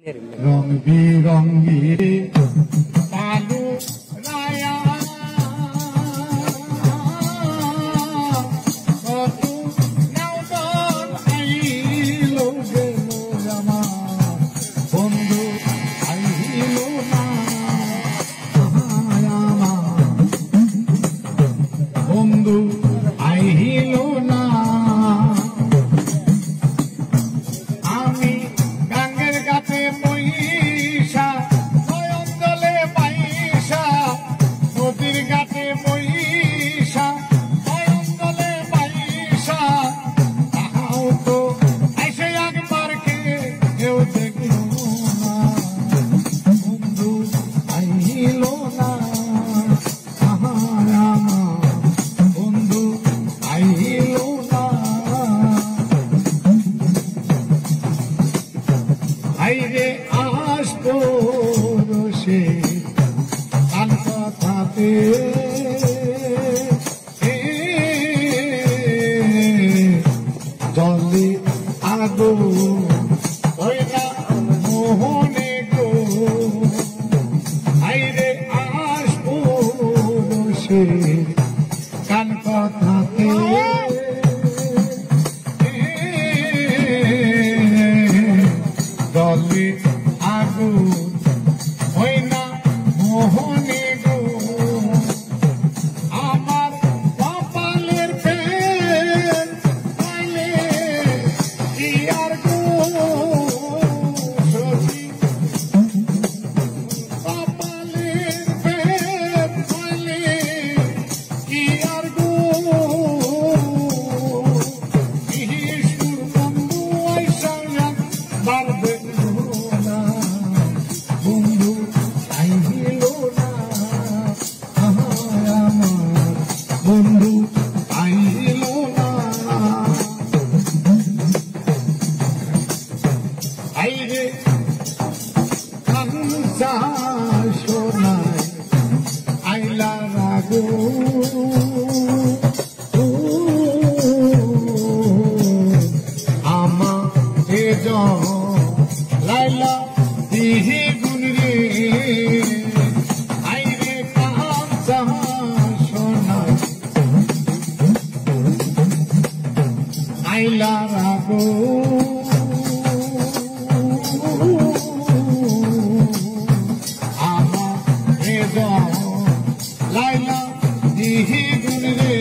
রং বিরঙ্গি আলু রায়া কত নাউদন আইলো গেল আমার বন্ধু আইলো না আমার বন্ধু আইলো না পয়সা নয়ন দলে পয়সা নদীর ঘাটে পয়সা নয়ন দলে পয়সা তাহাও তো এসে একবার কেউ দেখল না বন্ধু আইল না বন্ধু আইল না আইরে আসতো সে কান কথাতে জলে আগো ওই না মোহনে গো আইরে আসতো সে কান কথাতে জলে আগুন হয় না মোহনে গো আমার কপালের প্রেম পাইলে কি আর গো সখী কপালের প্রেম পাইলে কি আর গো বিশুর বন্ধু আইসা বাড়বে বন্ধু আইল না আমার বন্ধু আইল না আইরে কাঞ্চা সোনায় আইলা রাগো আমাকে লাইলা দিহি গুন রে আইরে কাঞ্চা সোনায় আইলা রাগো আমাকে লাইলা দিহি গুন রে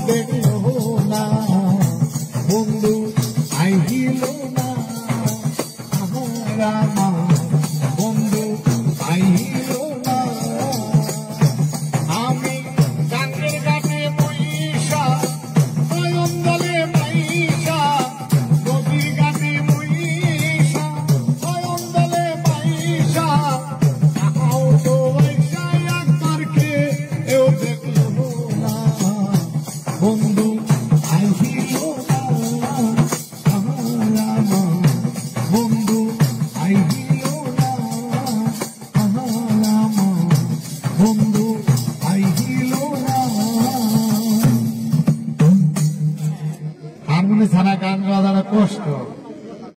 দেখলো না বন্ধু আইল না আমার বন্ধু আইল না আমি গানের গানে পয়সা নয়ন দলে পয়সা নদীর গানে পয়সা নয়ন দলে পয়সা তাহাও তো পয়সা একবার কেউ দেখলো না বন্ধু আইল না বন্ধু আইল না বন্ধু আইল না হারমোনি ছাড়া গান গাওয়া কষ্ট।